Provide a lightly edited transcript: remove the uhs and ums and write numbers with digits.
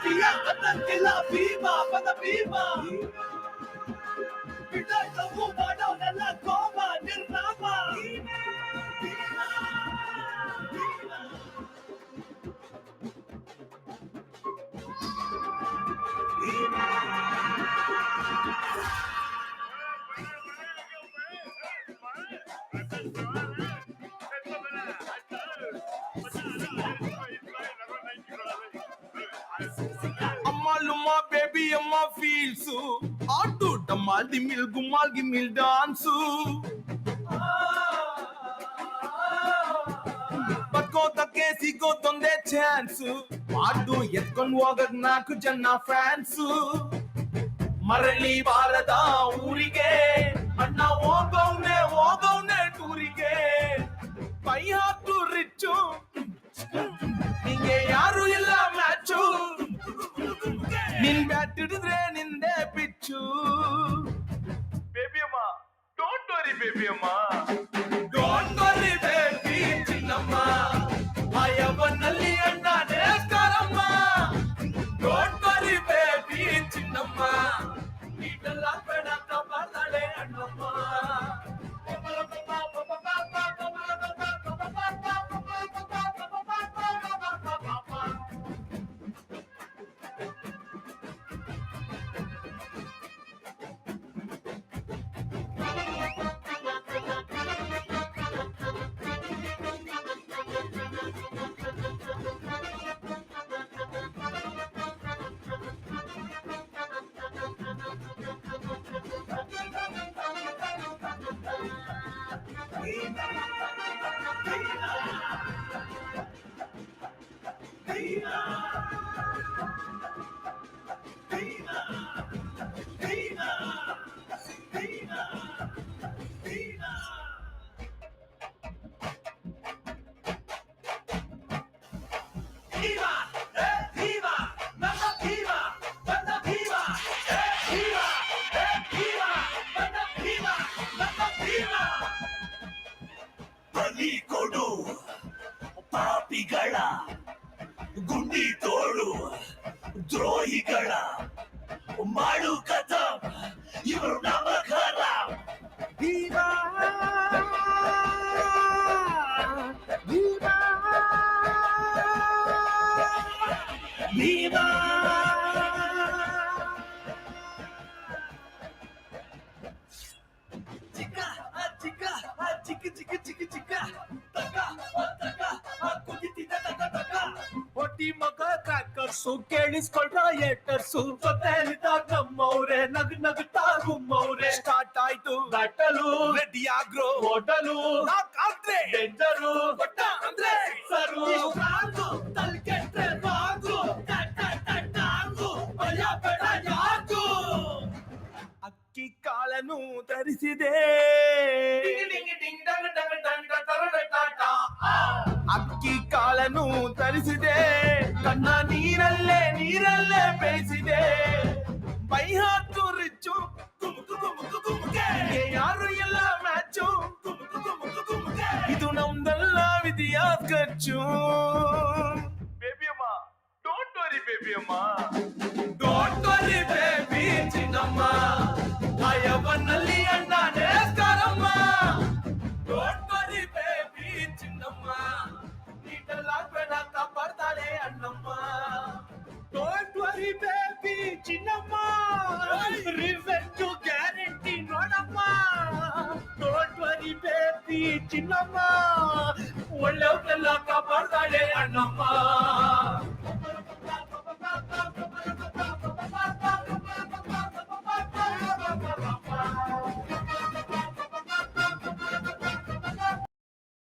ಪ್ರಿಯ ಅನ್ನಕ್ಕೆಲ್ಲ ಭೀಮ ಪದ ಭೀಮ ಬಿಡವು ಮಾಡೋನೆಲ್ಲ ಕೋಮ ನಿರ್ನಾಮ Luma baby amma feels auto damal dimil gumal gimil dance batko takke sigo tonde chance maadu etkon hogak naaku janna fans marali barada urige anna hogavne tourige pai haatu richu ninge yaru illa matchu ನಿನ್ bat ಹಿಡಿದ್ರೆ ನಿಂದೆ pitch baby ಅಮ್ಮ don't worry baby ಅಮ್ಮ don't worry baby Chinnamma ಆಯವನಲ್ಲಿ ಅಣ್ಣ ನೇಸ್ಕಾರಮ್ಮ don't worry baby Chinnamma ನೀಟೆಲ್ಲ ಬೇಡ ಬರ್ತಾಳೆ ಅಣ್ಣಮ್ಮ ಬಲಿ ಕೊಡು ಪಾಪಿಗಳ ಗುಂಡಿ ತೋಳು ದ್ರೋಹಿಗಳ ಮಾಡು ಕಥಂ ಇವರು ನಮಗರ ಭೀಮಾ ಭೀಮಾ ಭೀಮಾ ಚಿಕ್ಕ ಚಿಕ್ಕ ಚಿಕ್ಕ ಚಿಕ್ಕ ಚಿಕ್ಕ ಚಿಕ್ಕ ತಕ ತಕ ಕುದಿತಿದ್ದ ತಕ ತಕ ಹೊಟ್ಟಿ ಮಗ ಕ್ರ್ಯಾಕರ್ಸು ಕೇಳಿಸ್ಕೊಳ್ರ ಏಟರ್ಸು ಜೊತೆಲಿದ್ದಾಗ ನಮ್ಮವ್ರೆ ನಗ್ ನಗ್ತಾ ಗುಮ್ಮವ್ರೆ ಸ್ಟಾರ್ಟ್ ಆಯ್ತು ಬ್ಯಾಟಲು ರೆಡಿ ಆಗ್ರೋ ಹೋಟಲು ನಾಕಾದ್ರೆ ಡೇಂಜರು ಕೊಟ್ಟ ಅಂದ್ರೆ ಸರು ತಲ್ಕೆಟ್ರೆ ಬಾಗು ಟಾಂಗು ಭಯ ಬೇಡ ಯಾಕು ಅಕ್ಕಿ ಕಾಳನು ತರಿಸಿದೆ ಅಕ್ಕಿ ಕಾಳನು ತರಿಸಿದೆ ಕಣ್ಣ ನೀರಲ್ಲೇ ಬೇಯಿಸಿದೆ ಬೈ ಹಾಕು ರಿಚ್ಚು ಯಾರು ಎಲ್ಲ ಮ್ಯಾಚು ಇದು ನಮ್ದೆಲ್ಲ ವಿಧಿಯ ಖರ್ಚು ಬೇಬಿ ಅಮ್ಮ ಡೋಂಟ್ ವರಿ ಬೇಬಿ ಅಮ್ಮ ಡೋಂಟ್ ವರಿ ಬೇಬಿ ಚಿನ್ನಮ್ಮ ಆಯವನಲ್ಲಿ ಅಣ್ಣ ನೇಸ್ಕಾರಮ್ಮ ಡೋಂಟ್ ವರಿ ಬೇಬಿ ಚಿನ್ನಮ್ಮ ನೀಟೆಲ್ಲ ಬೇಡ ಬರ್ತಾಳೆ Annamma don't worry baby Chinnamma revenge guarantee ನೋಡಮ್ಮ ಡೋಂಟ್ ವರಿ ಬೇಬಿ ಚಿನ್ನಮ್ಮ ಒಳ್ಳೆವ್ರನ್ನೆಲ್ಲ ಕಾಪಾಡ್ತಾಳೆ ಅಣ್ಣಮ್ಮ